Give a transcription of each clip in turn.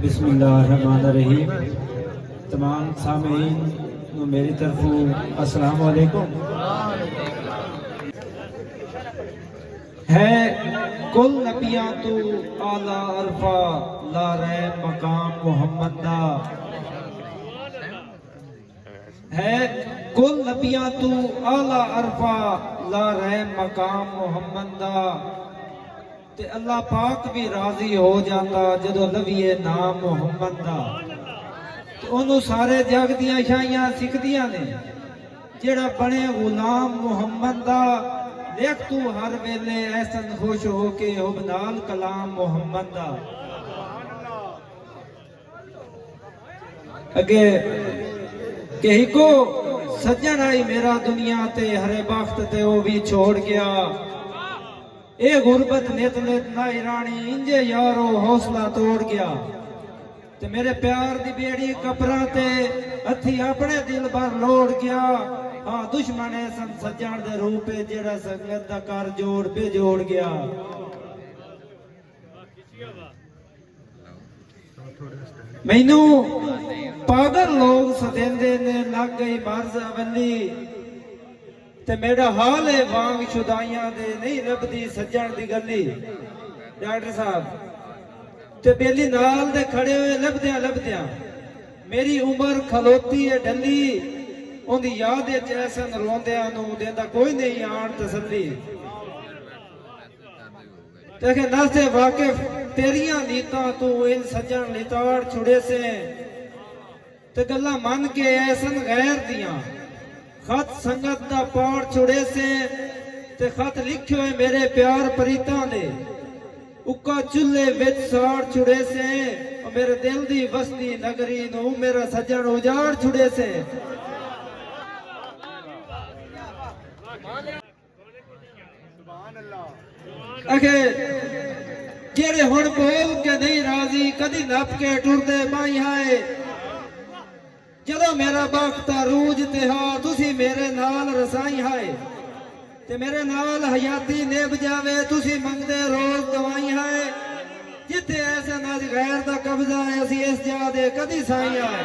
बिस्मिल्लाहिर्रहमानिर्रहीम। तमाम सामीन को मेरी तरफों अस्सलाम वालेकुम। है कुल नबिया तू आला अरफा ला रे मकाम मोहम्मद दा। है कुल नबिया तू आला अरफा ला रे मकाम मोहम्मद दा। ते अल्लाह पाक भी राजी हो जाता जदों लवीए नाम मुहम्मद दा। ते ओनू सारे जग दियां शाइयां सिखदियां ने जेड़ा बने गुलाम मुहम्मद दा। देख तू हर वेले ऐसन खुश हो के हुबनाल कलाम मुहम्मद दा। अगे कही को सज्जन आई मेरा दुनिया ते हरे बख्त ते वो भी छोड़ गया। ए गुरबत नित नित नाई रानी इंजे यारो हौसला तोड़ गया। ते मेरे प्यार दी बेड़ी कपरा ते हथी अपने दिल भर लोड़ गया। हाँ दुश्मन ऐसा सज्जन दे रूप जेड़ा संगत दा कर जोड़ पे जोड़ गया। मैनू पागल लोग सदेंदे ने लग गई मर्ज अवली। ते मेरा हाल है वांग शुदाइयां दे नहीं रबदी सज्जन दी गली। डॉक्टर साहब ते बेली नाल दे खड़े हुए लभदियां लभदियां मेरी उम्र खलोती है ढली। उनदी याद विच ऐसन रोंदियां नू देंदा कोई नहीं आण तसल्ली। देखे नस्ते वाकिफ तेरियां नीतां तू इन सज्जन लिताड़ छुड़े से। ते गल्लां मन के ऐसन गैर दियां खत संगत दा पाड़ छुड़े से। ते खत लिखे हुए मेरे प्यार प्रीतां दे उक्का चुल्हे विच साड़ छुड़े से। और मेरे दिल दी वसदी नगरी नू मेरा सज्जन उजाड़ छुड़े से। अगे जेड़े हुण बोल के नहीं राजी कदी नप के टुरदे बाई हाए। जदों मेरा वक्त रूज तिहार तुसी मेरे नाल रसाई हाय। ते मेरे नाल हयाती नेब जावे तुसी मंगदे रोज दवाई हाय। जिथे ऐसा नज गैर दा कब्जा है असी इस जा दे कदी साई हाय।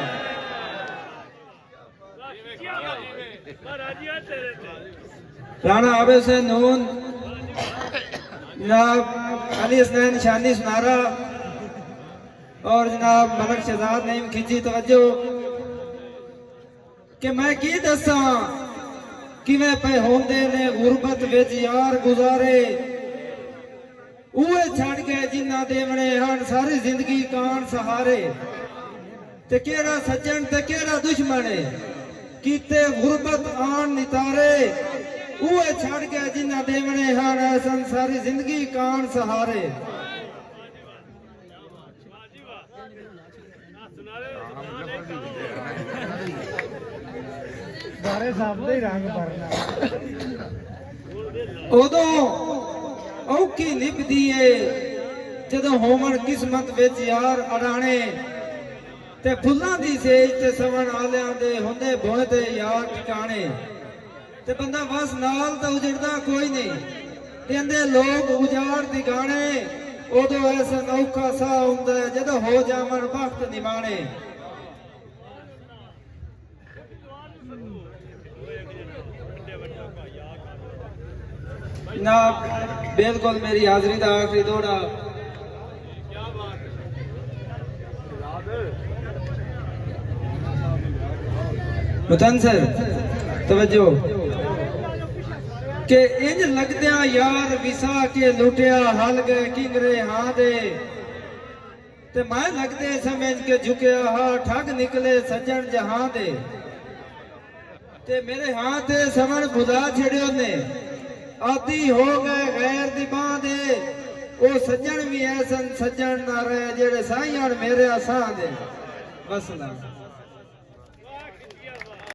राणा आबे से नून जनाब अली हसनैन निशानी सुनारा और जनाब मलक शहजाद नईम खिंची तवज्जो कि मैं की दसा किवें पे होंदे ने गुरबत विच यार गुजारे। उहे छड़ के जिन्ना देवने हन सारी जिंदगी कान सहारे। ते केड़ा सज्जन ते केड़ा दुश्मन है कीते गुरबत आन नितारे। उहे छड़ के जिन्ना देवने हन ऐसन सारी जिंदगी कान सहारे। बारे साहब दे रंग भरना उदों औखी निभदी है जदों होवन किस्मत विच यार अड़ाने। ते फुल्लां दी सेज ते सवन आलियां दे हुंदे बुणदे यार ठिकाने। ते बंदा बस नाल तो उजड़दा कोई नहीं देंदे लोग उजाड़ दी गाने। उदों ऐसा औखा सा हुंदा जदों हो जावन वक्त निमाणे। जनाब बिल्कुल मेरी हाजिरी का आखिरी दौड़ा। मुतनसर तवज्जो के इंज लगदिया यार विसा के लुटिया हल गए किंगरे हाँ दे। ते मैं लगदे समझ के झुकिया हा ठग निकले सज्जन जहां दे। ते मेरे हाथ समन बुझा छड़ियो ने आदि हो गए गैर दी बां दे। ओ सज्जन भी ऐसन सज्जन ना रहे जेड़े साईं मेरे आसां दे। बस ना